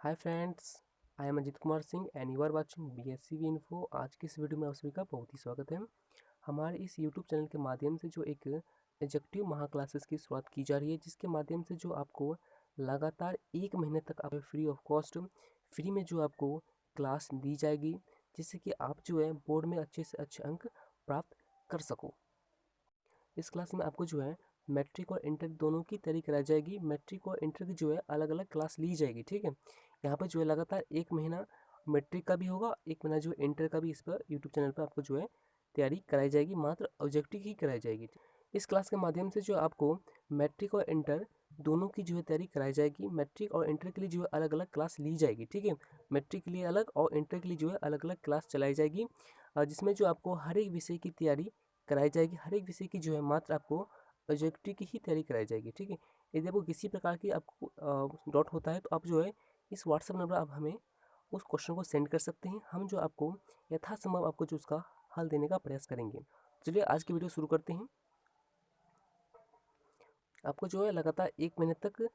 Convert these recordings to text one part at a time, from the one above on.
Hi friends, I am Ajit Kumar Singh and you are watching BSCV info. आज की इस video में आप सभी का बहुत ही स्वागत है। हमारे इस यूट्यूब चैनल के माध्यम से जो एक एग्जेक्टिव महा क्लासेस की शुरुआत की जा रही है, जिसके माध्यम से जो आपको लगातार 1 महीने तक आप फ्री ऑफ कॉस्ट फ्री में जो आपको क्लास दी जाएगी, जिससे कि आप जो है बोर्ड में अच्छे से अच्छे अंक प्राप्त कर सको। इस क्लास में आपको जो है मैट्रिक और इंटर दोनों की तैयारी कराई जाएगी। मैट्रिक और इंटर की जो है अलग अलग क्लास ली जाएगी, ठीक है। यहाँ पर जो है लगातार 1 महीना मैट्रिक का भी होगा, 1 महीना जो इंटर का भी इस पर यूट्यूब चैनल पर आपको जो है तैयारी कराई जाएगी, मात्र ऑब्जेक्टिव ही कराई जाएगी। इस क्लास के माध्यम से जो आपको मैट्रिक और इंटर दोनों की जो है तैयारी कराई जाएगी। मैट्रिक और इंटर के लिए जो है अलग अलग क्लास ली जाएगी, ठीक है। मैट्रिक के लिए अलग और इंटर के लिए जो है अलग अलग क्लास चलाई जाएगी, जिसमें जो आपको हर एक विषय की तैयारी कराई जाएगी। हर एक विषय की जो है मात्र आपको ऑब्जेक्टिव की ही तैयारी कराई जाएगी, ठीक है। यदि आपको किसी प्रकार की आपको डाउट होता है तो आप जो है इस व्हाट्सएप नंबर आप हमें उस क्वेश्चन को सेंड कर सकते हैं। हम जो आपको यथासंभव आपको जो उसका हल देने का प्रयास करेंगे। चलिए आज की वीडियो शुरू करते हैं। आपको जो है लगातार 1 महीने तक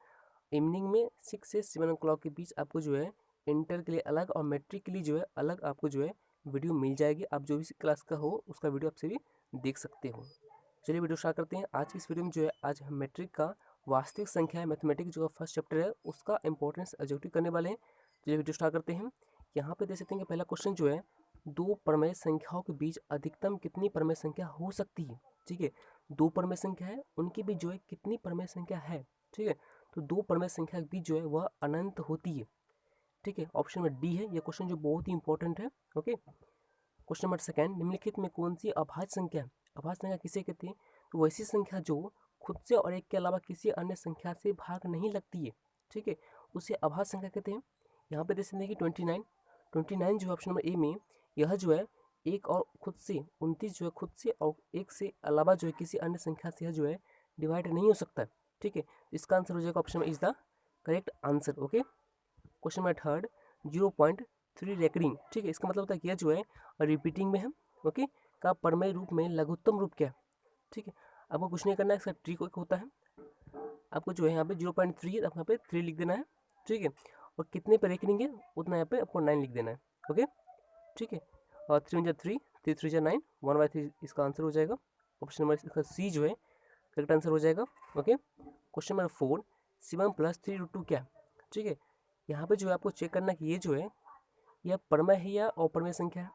इवनिंग में 6 से 7 o'clock के बीच आपको जो है इंटर के लिए अलग और मैट्रिक के लिए जो है अलग आपको जो है वीडियो मिल जाएगी। आप जो भी क्लास का हो उसका वीडियो आपसे भी देख सकते हो। चलिए वीडियो स्टार्ट करते हैं। आज की इस वीडियो में जो है आज हम मैट्रिक का वास्तविक संख्या है मैथमेटिक्स जो फर्स्ट चैप्टर है उसका इंपॉर्टेंस ऑब्जेक्टिव करने वाले हैं। चलिए वीडियो स्टार्ट करते हैं। यहाँ पे देख सकते हैं कि पहला क्वेश्चन जो है, दो परमेय संख्याओं के बीच अधिकतम कितनी परमेय संख्या हो सकती है, ठीक है। दो परमेय संख्या है, उनके बीच जो है कितनी परमेय संख्या है, ठीक है। तो दो परमेय संख्या के बीच जो है वह अनंत होती है, ठीक है। ऑप्शन में डी है ये क्वेश्चन, जो बहुत ही इंपॉर्टेंट है। ओके, क्वेश्चन नंबर सेकंड, निम्नलिखित में कौन सी अभाज्य संख्या है? अभाज्य संख्या किसे कहते हैं? तो वैसी संख्या जो खुद से और एक के अलावा किसी अन्य संख्या से भाग नहीं लगती है, ठीक है, उसे अभाज्य संख्या कहते हैं। यहाँ पे देख सकते हैं कि 29 जो है ऑप्शन नंबर ए में, यह जो है एक और खुद से 29 जो है खुद से और एक से अलावा जो है किसी अन्य संख्या से यह जो है डिवाइड नहीं हो सकता है, ठीक है। इसका आंसर हो जाएगा ऑप्शन में is the correct answer. Okay, question number third, 0.3 recurring, ठीक है। इसका मतलब होता है कि यह जो है रिपीटिंग में है, ओके, का परमेय रूप में लघुत्तम रूप क्या है, ठीक है। आपको कुछ नहीं करना है, इसका ट्रिक होता है, आपको जो है यहाँ पे 0.3 है, आपको यहाँ पे 3 लिख देना है, ठीक है। और कितने पे रेकरिंग है उतना यहाँ पे आपको 9 लिख देना है, ओके, ठीक है। और 3 3 3 9 1/3 इसका आंसर हो जाएगा। ऑप्शन नंबर इसका सी जो है करेक्ट आंसर हो जाएगा। ओके, क्वेश्चन नंबर 4, 7+3√2 क्या है, ठीक है। यहाँ पे जो है आपको चेक करना है कि ये जो है यह परमेय है या अपरमेय संख्या है,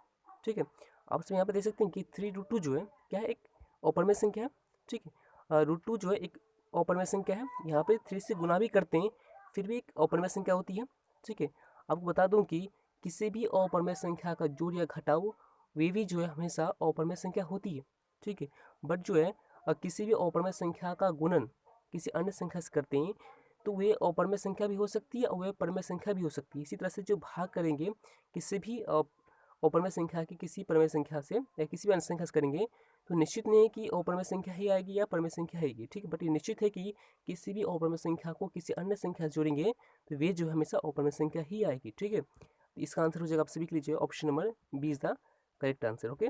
ठीक है। आप सब यहाँ पे देख सकते हैं कि 3√2 जो है क्या है, एक अपरमेय संख्या है, ठीक है। √2 जो है एक अपरमेय संख्या है। यहाँ पे 3 से गुना भी करते हैं फिर भी एक अपरमेय संख्या होती है, ठीक है। आपको बता दूं कि किसी भी अपरमेय संख्या का जोड़ या घटाव वे भी जो है हमेशा अपरमेय संख्या होती है, ठीक है। बट जो है किसी भी अपरमेय संख्या का गुणन किसी अन्य संख्या से करते हैं तो वे अपरमेय संख्या भी हो सकती है और वे परमेय संख्या भी हो सकती है। इसी तरह से जो भाग करेंगे किसी भी अपरमेय संख्या की किसी परमेय संख्या से या किसी भी अन्य संख्या से करेंगे तो निश्चित नहीं है कि अपरमेय संख्या ही आएगी या परमेय संख्या आएगी, ठीक है। बट ये निश्चित है कि किसी भी अपरमेय संख्या को किसी अन्य संख्या से जोड़ेंगे तो वे जो है हमेशा अपरमेय संख्या ही आएगी, ठीक है। तो इसका आंसर हो जाएगा, आप सभी के लीजिए option number B is the correct answer. Okay,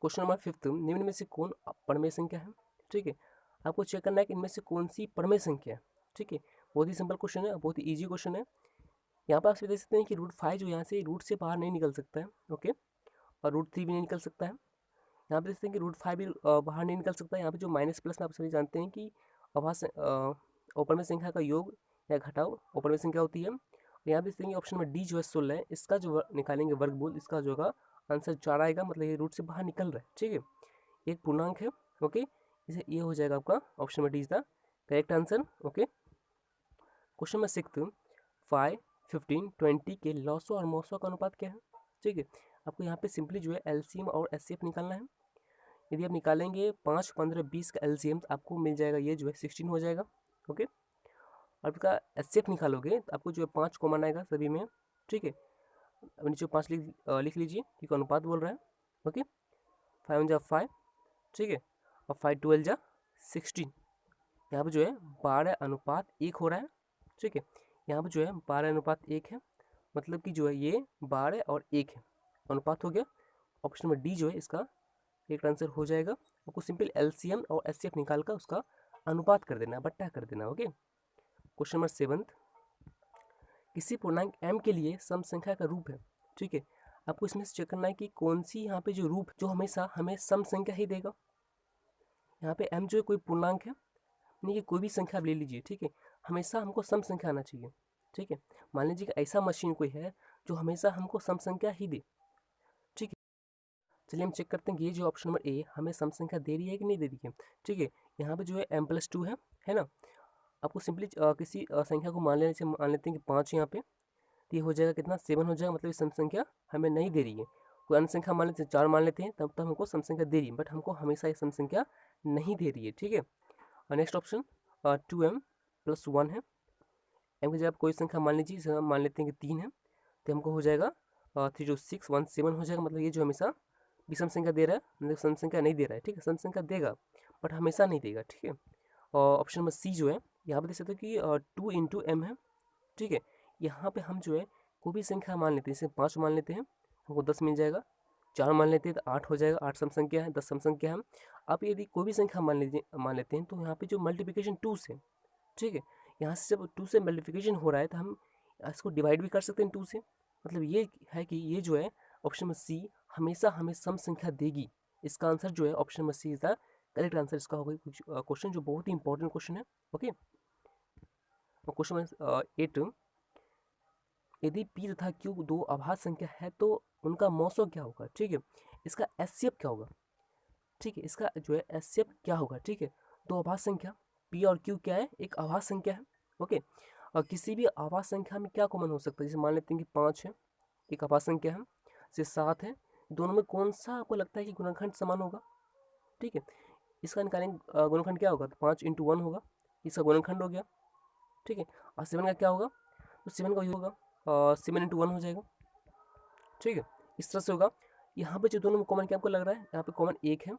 question number 5, निम्न में से कौन परमेय संख्या है, ठीक है। आपको चेक करना है कि इनमें से कौन सी परमेय संख्या है, ठीक है। बहुत ही सिंपल क्वेश्चन है, बहुत ही ईजी क्वेश्चन है। यहाँ पर आप देख सकते हैं कि √5 जो यहाँ से रूट से बाहर नहीं निकल सकता है, ओके, और √3 भी नहीं निकल सकता है। यहाँ पे देखते हैं कि √5 भी बाहर नहीं निकल सकता है। यहाँ पे जो माइनस प्लस में आप सभी जानते हैं कि अभाज्य अपरमेय संख्या का योग या घटाव अपरमेय संख्या होती है। यहाँ पे देखते हैं ऑप्शन में डी जो है 16 है, इसका जो निकालेंगे वर्गमूल, इसका जो होगा आंसर 4 आएगा, मतलब ये रूट से बाहर निकल रहा है, ठीक है। एक पूर्णांक है, ओके, इसे ये हो जाएगा आपका ऑप्शन में D is the correct answer. Okay, question number 6, 5, 15, 20 के लॉसो और मॉसो का अनुपात क्या है, ठीक है। आपको यहाँ पे सिंपली जो है एलसीएम और एचसीएफ निकालना है। यदि आप निकालेंगे 5, 15, 20 का एलसीएम आपको मिल जाएगा, ये जो है 16 हो जाएगा, ओके। और आपका एचसीएफ निकालोगे तो आपको जो है 5 कॉमन आएगा सभी में, ठीक है। अब नीचे 5 लिख लीजिए क्योंकि अनुपात बोल रहा है, ओके। 5 जा 5, ठीक है, और 5 12 जा 16। यहाँ पर जो है 12:1 हो रहा है, ठीक है। यहाँ पर जो है 12:1 है, मतलब कि जो है ये 12 और 1 है, अनुपात हो गया। ऑप्शन नंबर डी जो है इसका एक आंसर हो जाएगा। आपको सिंपल एलसीएम और एचसीएफ निकाल कर उसका अनुपात कर देना, बट्टा कर देना, ओके। क्वेश्चन नंबर 7, किसी पूर्णांक m के लिए सम संख्या का रूप है। ठीक है, आपको इसमें से चेक करना है कि कौन सी यहाँ पे जो रूप जो हमेशा हमें सम संख्या ही देगा। यहाँ पे m जो है कोई पूर्णांक है, नहीं कि कोई भी संख्या आप ले लीजिए। ठीक है, हमेशा हमको सम संख्या आना चाहिए। ठीक है, मान लीजिए कि ऐसा मशीन कोई है जो हमेशा हमको सम संख्या ही दे। ठीक है, चलिए हम चेक करते हैं कि ये जो ऑप्शन नंबर ए हमें सम संख्या दे रही है कि नहीं दे रही है। ठीक है, यहाँ पे जो है m+2 है ना। आपको सिंपली किसी संख्या को मान लेते हैं कि 5 यहाँ पे, तो ये हो जाएगा कितना, 7 हो जाएगा। मतलब ये सम संख्या हमें नहीं दे रही है। कोई अन्य संख्या मान लेते हैं, 4 मान लेते हैं, तब हमको सम संख्या दे रही है, बट हमको हमेशा ये सम संख्या नहीं दे रही है। ठीक है, और नेक्स्ट ऑप्शन 2m+1 है। एम की जगह आप कोई संख्या मान लीजिए, जैसे हम मान लेते हैं कि 3 है, तो हमको हो जाएगा 3 2 6 1 7 हो जाएगा। मतलब ये जो हमेशा विषम संख्या दे रहा है, मतलब सम संख्या नहीं दे रहा है। ठीक है, सम संख्या देगा बट हमेशा नहीं देगा। ठीक है, और ऑप्शन नंबर सी जो है, यहाँ पे देख सकते हो कि 2 × m है। ठीक है, यहाँ पे हम जो है कोई भी संख्या मान लेते हैं, जैसे 5 मान लेते हैं, हमको 10 मिल जाएगा। 4 मान लेते हैं तो 8 हो जाएगा, 8 सम संख्या है, 10 सम संख्या है। आप यदि कोई भी संख्या मान लेते हैं, तो यहाँ पे जो मल्टीप्लिकेशन 2 से, ठीक है, यहाँ से जब 2 से मल्टीप्लिकेशन हो रहा है तो हम इसको डिवाइड भी कर सकते हैं 2 से। मतलब ये है कि ये जो है ऑप्शन नंबर सी हमेशा हमें सम संख्या देगी। इसका आंसर जो है option number C is the correct answer इसका होगा। क्वेश्चन जो बहुत ही इंपॉर्टेंट क्वेश्चन है। ओके, क्वेश्चन नंबर 8, यदि p तथा q दो अभाज्य संख्या है तो उनका मौसो क्या होगा। ठीक है, इसका एचसीएफ क्या होगा। ठीक है, इसका जो है एचसीएफ क्या होगा। ठीक है, दो अभाज्य संख्या p और q क्या है, एक अभाज्य संख्या है। ओके, और किसी भी अभाज्य संख्या में क्या कॉमन हो सकता है, जैसे मान लेते हैं कि 5 है, एक अभाज्य संख्या है, जैसे 7 है, दोनों में कौन सा आपको लगता है कि गुणनखंड समान होगा। ठीक है, इसका निकालेंगे गुणनखंड क्या होगा, तो 5 × 1 होगा, इसका गुणनखंड हो गया। ठीक है, और 7 का क्या होगा, तो 7 का होगा 7 × 1 हो जाएगा। ठीक है, इस तरह से होगा। यहाँ पे जो दोनों में कॉमन क्या आपको लग रहा है, यहाँ पे कॉमन 1 है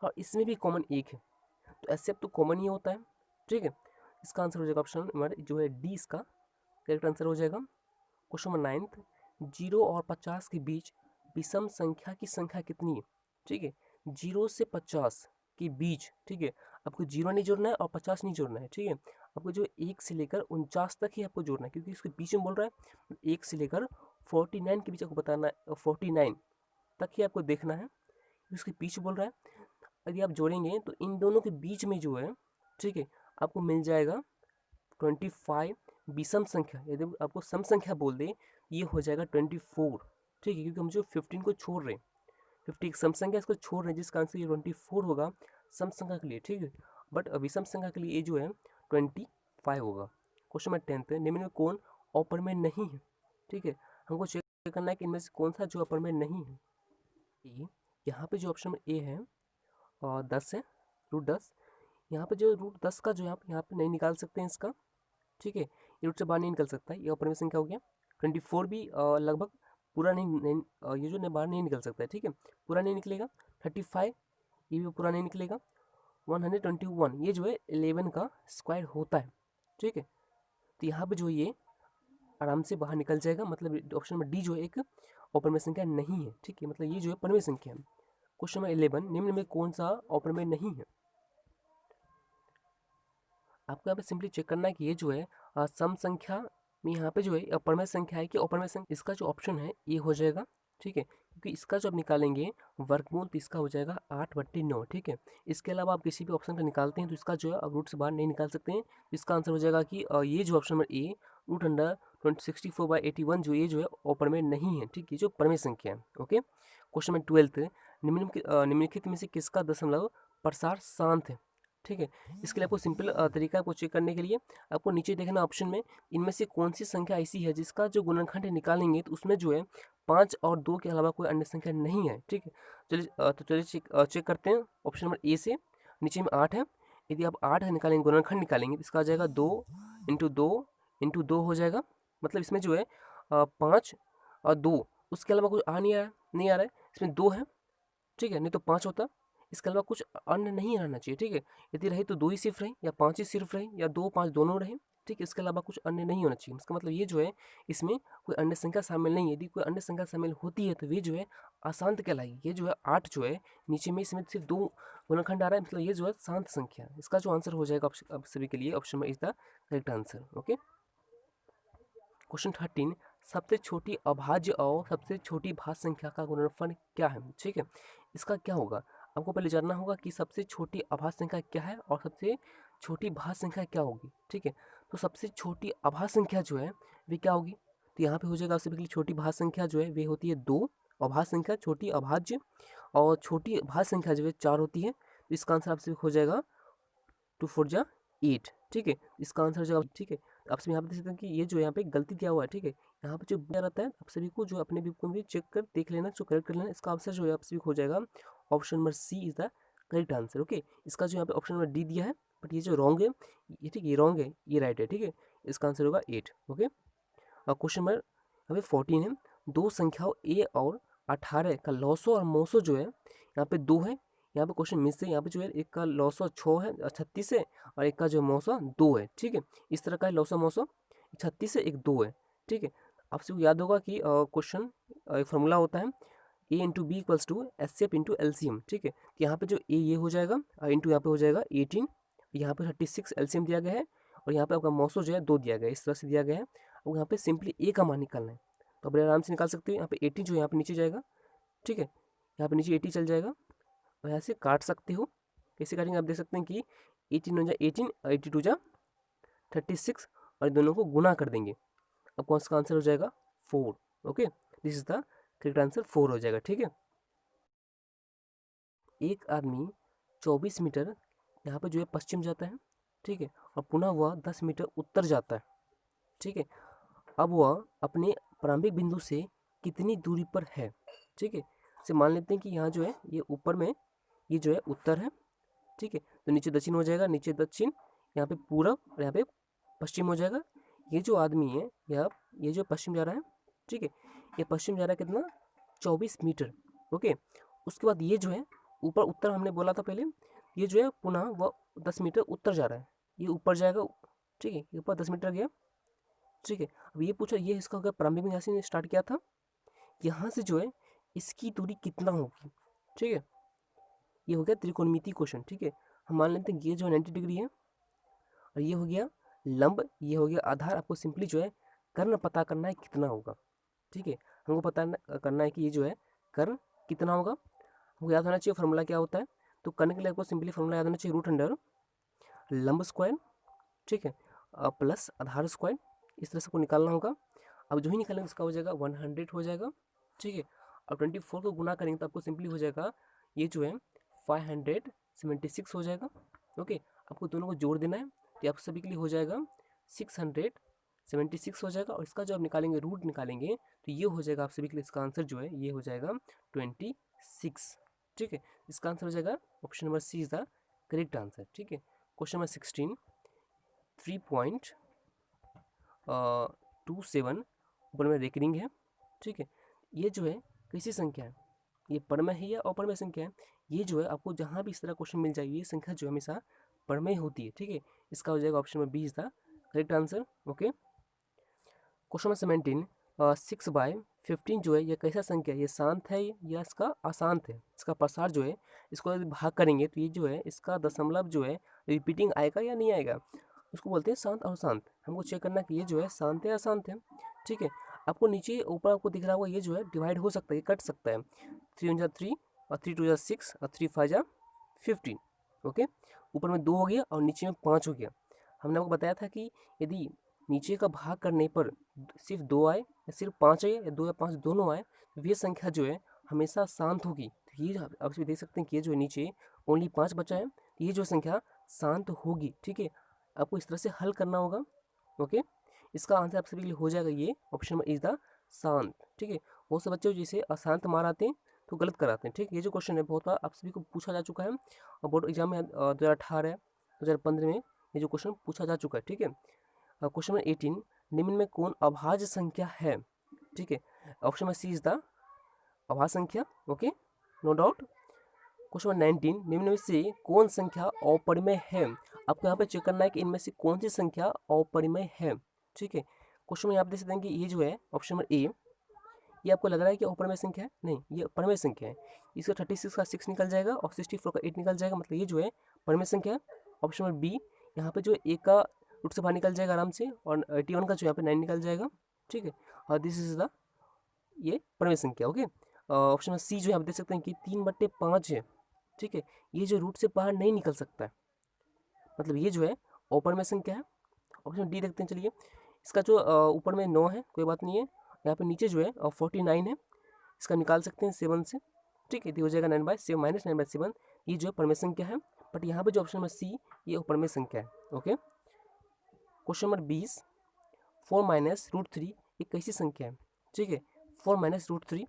और इसमें भी कॉमन 1 है, तो ऐसे अब तो कॉमन ही होता है। ठीक है, इसका आंसर हो जाएगा ऑप्शन नंबर जो है डी, इसका करेक्ट आंसर हो जाएगा। क्वेश्चन नंबर 9, 0 और 50 के बीच विषम संख्या की संख्या कितनी है। ठीक है, 0 से 50 के बीच, ठीक है, आपको 0 नहीं जोड़ना है और 50 नहीं जोड़ना है। ठीक है, आपको जो 1 से लेकर 49 तक ही आपको जोड़ना है, क्योंकि इसके बीच में बोल रहा है 1 से लेकर 49 के बीच आपको बताना है, 49 तक ही आपको देखना है, इसके पीछे बोल रहा है। यदि आप जोड़ेंगे तो इन दोनों के बीच में जो है, ठीक है, आपको मिल जाएगा 25 विषम संख्या। यदि आपको सम संख्या बोल दे, ये हो जाएगा 24। ठीक है, क्योंकि हम जो 15 को छोड़ रहे हैं, 50 एक सम संख्या, इसको छोड़ रहे हैं, जिसका आंसर ये 24 होगा सम संख्या के लिए। ठीक है, बट विषम संख्या के लिए ये जो है 25 होगा। क्वेश्चन नंबर 10, निम्न में कौन अपरिमेय नहीं है। ठीक है, हमको चेक करना है कि इनमें से कौन सा जो अपरिमेय नहीं है। यहाँ पे जो ऑप्शन में ए है 10 है, √10। यहाँ पे जो √10 का जो आप यहाँ पे नहीं निकाल सकते हैं इसका। ठीक है, ये रूट से बाहर नहीं निकल सकता है, ये अपरिमेय संख्या हो गया। 24 भी लगभग पूरा नहीं ये जो बाहर नहीं निकल सकता है। ठीक है, पूरा नहीं निकलेगा। 35 ये भी पूरा नहीं निकलेगा। 121 ये जो है 11 का स्क्वायर होता है। ठीक है, तो यहाँ पे जो ये आराम से बाहर निकल जाएगा। मतलब ऑप्शन नंबर डी जो है एक अपरिमेय संख्या नहीं है। ठीक है, मतलब ये जो है परिमेय संख्या है। क्वेश्चन नंबर 11, निम्न में कौन सा अपरिमेय नहीं है। आपको यहाँ पे सिंपली चेक करना है कि ये जो है सम संख्या में यहाँ पे जो है अपरिमेय संख्या है कि अपरिमेय संख्या। इसका जो ऑप्शन है ये हो जाएगा। ठीक है, क्योंकि इसका जो आप निकालेंगे वर्गमूल तो इसका हो जाएगा 8/9। ठीक है, इसके अलावा आप किसी भी ऑप्शन का निकालते हैं तो इसका जो है आप रूट से बाहर नहीं निकाल सकते हैं। इसका आंसर हो जाएगा कि ये जो ऑप्शन नंबर ए √64/81 जो ये जो है अपरिमेय नहीं है। ठीक है, जो परिमेय संख्या है। ओके, क्वेश्चन नंबर 12, निम्नलिखित में से किसका दशमलव प्रसार शांत है। ठीक है, इसके लिए आपको सिंपल तरीका आपको चेक करने के लिए आपको नीचे देखना ऑप्शन में, इनमें से कौन सी संख्या ऐसी है जिसका जो गुणनखंड निकालेंगे तो उसमें जो है 5 और 2 के अलावा कोई अन्य संख्या नहीं है। ठीक है, चलिए तो चलिए चेक करते हैं ऑप्शन नंबर ए से। नीचे में 8 है, यदि आप 8 निकालेंगे, गुणनखंड निकालेंगे तो इसका आ जाएगा 2 × 2 × 2 हो जाएगा। मतलब इसमें जो है 5 और 2, उसके अलावा कुछ नहीं आ रहा है। इसमें 2 है। ठीक है, नहीं तो 5 होता। इसके अलावा कुछ अन्य नहीं रहना चाहिए। ठीक है, यदि रहे तो 2 ही सिर्फ रहे, या 5 ही सिर्फ रहे, या 2 5 दोनों रहे। ठीक है, इसके अलावा कुछ अन्य नहीं होना चाहिए। इसका मतलब ये जो है इसमें कोई अन्य संख्या शामिल नहीं है। यदि कोई अन्य संख्या शामिल होती है तो वे जो है अशांत कहलाएगी। ये जो है 8 जो है नीचे में इसमें सिर्फ 2 गुणनखंड आ रहा है, मतलब ये जो है शांत संख्या है। इसका जो आंसर हो जाएगा आप सभी के लिए ऑप्शन में is the correct answer. Okay, question 13, सबसे छोटी अभाज्य और सबसे छोटी भाज्य संख्या का गुणनफल क्या है। ठीक है, इसका क्या होगा, आपको पहले जानना होगा कि सबसे छोटी अभाज्य संख्या क्या है और सबसे छोटी भाज्य संख्या क्या होगी। ठीक है, तो सबसे छोटी अभाज्य संख्या जो है वे क्या होगी, तो यहाँ पे हो जाएगा सबसे पहले छोटी भाज्य संख्या जो है वे होती है 2, अभाज्य संख्या छोटी अभाज्य, और छोटी भाज्य संख्या जो है 4 होती है। तो इसका आंसर आपसे हो जाएगा 2 4 जा 8। ठीक है, इसका आंसर हो जाएगा। ठीक है, आपसे यहाँ पे देख सकते हैं कि ये जो यहाँ पे गलती दिया हुआ है। ठीक है, यहाँ पे जो दिया रहता है आप सभी को जो अपने बुक को भी चेक कर देख लेना, जो करेक्ट कर लेना। इसका आंसर जो है आप सभी को हो जाएगा option number C is the correct answer. Okay, इसका जो यहाँ पे ऑप्शन नंबर डी दिया है, बट ये जो रॉन्ग है ये, ठीक है, ये रॉन्ग है, ये राइट है। ठीक है, इसका आंसर होगा 8। ओके, और क्वेश्चन नंबर यहाँ पे 14 है, दो संख्याओं ए और 18 का लॉसो और मोसो जो है यहाँ पे 2 है। यहाँ पे क्वेश्चन मिस है, यहाँ पे जो है एक का लॉसो 6 है 36 है, और एक का जो मोसो 2 है। ठीक है, इस तरह का लॉसो मोसो 36 है, एक 2 है। ठीक है, आपसे याद होगा कि क्वेश्चन एक फॉर्मूला होता है a into b equals to S F into LCM. ठीक है, तो यहाँ पे जो ए ये हो जाएगा इंटू यहाँ पे हो जाएगा 18, यहाँ पे 36 एलसीएम दिया गया है, और यहाँ पे आपका मौसो जो है 2 दिया गया है, इस तरह से दिया गया है। और यहाँ पे सिंपली ए का मान निकालना है, तो बड़े आराम से निकाल सकते हो। यहाँ पे 80 जो है यहाँ पे नीचे जाएगा। ठीक है, यहाँ पे नीचे 80 चल जाएगा, और यहाँ से काट सकते हो। कैसे काटेंगे आप देख सकते हैं कि 18 हो जाए 18, 82 जा 36, और दोनों को गुना कर देंगे। अब कौन सा आंसर हो जाएगा 4। Okay, this is the correct answer 4 हो जाएगा। ठीक है, एक आदमी 24 मीटर यहाँ पे जो है पश्चिम जाता है। ठीक है, और पुनः वह 10 मीटर उत्तर जाता है। ठीक है, अब वह अपने प्रारंभिक बिंदु से कितनी दूरी पर है। ठीक है, से मान लेते हैं कि यहाँ जो है ये ऊपर में ये जो है उत्तर है। ठीक है, तो नीचे दक्षिण हो जाएगा, नीचे दक्षिण, यहाँ पे पूरब, और यहाँ पे पश्चिम हो जाएगा। ये जो आदमी है यहाँ ये जो पश्चिम जा रहा है। ठीक है, ये पश्चिम जा रहा है कितना 24 मीटर। ओके, उसके बाद ये जो है ऊपर उत्तर हमने बोला था पहले, ये जो है पुनः वह 10 मीटर उत्तर जा रहा है, ये ऊपर जाएगा। ठीक है, ये ऊपर 10 मीटर गया। ठीक है, अब ये पूछा ये इसका होगा प्रारंभिक में यहाँ से स्टार्ट किया था, यहाँ से जो है इसकी दूरी कितना होगी। ठीक है, ये हो गया त्रिकोणमिति क्वेश्चन। ठीक है, हम मान लेते हैं ये जो 90 डिग्री है, और ये हो गया लंब, ये हो गया आधार। आपको सिंपली जो है कर्ण पता करना है कितना होगा। ठीक है, हमको पता करना है कि ये जो है कर्ण कितना होगा। हमको याद होना चाहिए फॉर्मूला क्या होता है, तो कर्ण के लिए आपको सिंपली फॉर्मूला याद होना चाहिए रूट अंडर लंब स्क्वायर, ठीक है, प्लस आधार स्क्वायर। इस तरह से को निकालना होगा। अब जो ही निकालेंगे उसका हो जाएगा 100 हो जाएगा। ठीक है, और 24 को गुना करेंगे तो आपको सिंपली हो जाएगा ये जो है 576 हो जाएगा। ओके, आपको दोनों को जोड़ देना है, तो आप सभी के लिए हो जाएगा 676 हो जाएगा। और इसका जो आप निकालेंगे रूट निकालेंगे तो ये हो जाएगा आप सभी के लिए, इसका आंसर जो है ये हो जाएगा 26। ठीक है, इसका आंसर हो जाएगा option number C is the correct answer. ठीक है, क्वेश्चन नंबर 16, 3.27 ऊपर में रेकरिंग है। ठीक है, ये जो है कैसी संख्या है, ये परमय है या अपरमय संख्या है। ये जो है आपको जहाँ भी इस तरह क्वेश्चन मिल जाएगी, ये संख्या जो हमेशा परमय होती है। ठीक है, इसका हो जाएगा option number B is the correct answer. Okay, question number 17, 6/15 जो है ये कैसा संख्या है, ये शांत है या इसका अशांत है। इसका प्रसार जो है इसको यदि भाग करेंगे तो ये जो है इसका दशमलव जो है रिपीटिंग आएगा या नहीं आएगा, उसको बोलते हैं शांत और अशांत। हमको चेक करना कि ये जो है शांत है या अशांत है। ठीक है, आपको नीचे ऊपर आपको दिख रहा होगा ये जो है डिवाइड हो सकता है, ये कट सकता है। 3 × 3 और 3 × 2 = 6 और 3 × 5 = 15। ओके, ऊपर में 2 हो गया और नीचे में 5 हो गया। हमने आपको बताया था कि यदि नीचे का भाग करने पर सिर्फ 2 आए या सिर्फ 5 आए या 2 या 5 दोनों आए तो ये संख्या जो है हमेशा शांत होगी। तो ये आप इसमें देख सकते हैं कि ये जो है नीचे ओनली 5 बचा है, तो ये जो संख्या शांत होगी। ठीक है, आपको इस तरह से हल करना होगा। ओके, इसका आंसर आप सभी के लिए हो जाएगा ये ऑप्शन इज द शांत। ठीक है, बहुत से बच्चे जिसे अशांत मार आते हैं तो गलत कराते हैं। ठीक, ये जो क्वेश्चन है बहुत बार आप सभी को पूछा जा चुका है, और बोर्ड एग्जाम में 2018 2015 में ये जो क्वेश्चन पूछा जा चुका है। ठीक है, क्वेश्चन नंबर 18, निम्न में कौन अभाज्य संख्या है। ठीक है, ऑप्शन में सी इज द अभाज्य संख्या। Okay, no doubt. Question number 19, निम्न में से कौन संख्या अपरिमेय है। आपको यहाँ पे चेक करना है कि इनमें से कौन सी संख्या अपरिमेय है। ठीक है, क्वेश्चन में आप देख सकते हैं कि ये जो है ऑप्शन नंबर ए, ये आपको लग रहा है कि अपरिमेय संख्या है, नहीं ये परिमेय संख्या है। इसका 36 का 6 निकल जाएगा और 64 का 8 निकल जाएगा, मतलब ये जो है परिमेय संख्या है। ऑप्शन नंबर बी, यहाँ पे जो ए का रूट से बाहर निकल जाएगा आराम से, और 81 का जो यहाँ पे 9 निकल जाएगा। ठीक है, और दिस इज द ये परिमेय संख्या। ओके, ऑप्शन नंबर सी जो है आप देख सकते हैं कि 3/5 है। ठीक है, ये जो रूट से बाहर नहीं निकल सकता है, मतलब ये जो है अपरिमेय संख्या है। ऑप्शन डी देखते हैं, चलिए इसका जो ऊपर में 9 है कोई बात नहीं है, यहाँ पे नीचे जो है 49 है, इसका निकाल सकते हैं 7 से। ठीक है, तो हो जाएगा 9/7 माइनस 9/7, ये जो है परिमेय संख्या है। बट यहाँ पे जो ऑप्शन नंबर सी, ये अपरिमेय संख्या है। ओके, क्वेश्चन नंबर 20, 4 - √3 एक कैसी संख्या है। ठीक है, 4 - √3,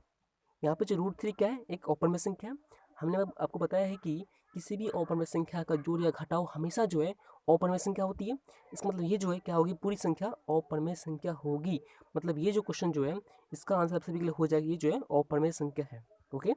यहाँ पे जो √3 क्या है, एक अपरिमेय संख्या है। हमने आपको बताया है कि किसी भी अपरिमेय संख्या का जोड़ या घटाव हमेशा जो है अपरिमेय संख्या होती है। इसका मतलब ये जो है क्या होगी, पूरी संख्या अपरिमेय संख्या होगी। मतलब ये जो क्वेश्चन जो है इसका आंसर आप सभी के लिए हो जाएगा, ये जो है अपरिमेय संख्या है। ओके,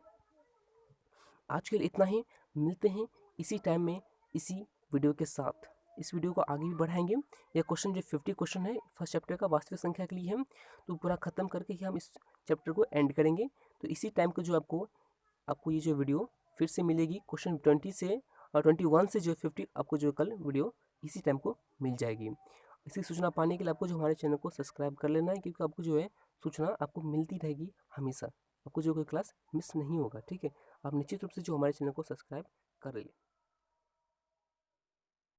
आज के लिए इतना ही, मिलते हैं इसी टाइम में इसी वीडियो के साथ। इस वीडियो को आगे भी बढ़ाएंगे। यह क्वेश्चन जो 50 क्वेश्चन है फर्स्ट चैप्टर का वास्तविक संख्या के लिए है, तो पूरा खत्म करके ही हम इस चैप्टर को एंड करेंगे। तो इसी टाइम को जो आपको ये जो वीडियो फिर से मिलेगी क्वेश्चन 20 से और 21 से जो 50 आपको जो कल वीडियो इसी टाइम को मिल जाएगी। इसी सूचना पाने के लिए आपको जो हमारे चैनल को सब्सक्राइब कर लेना है, क्योंकि आपको जो है सूचना आपको मिलती रहेगी हमेशा, आपको जो कोई क्लास मिस नहीं होगा। ठीक है, आप निश्चित रूप से जो हमारे चैनल को सब्सक्राइब कर लीजिए।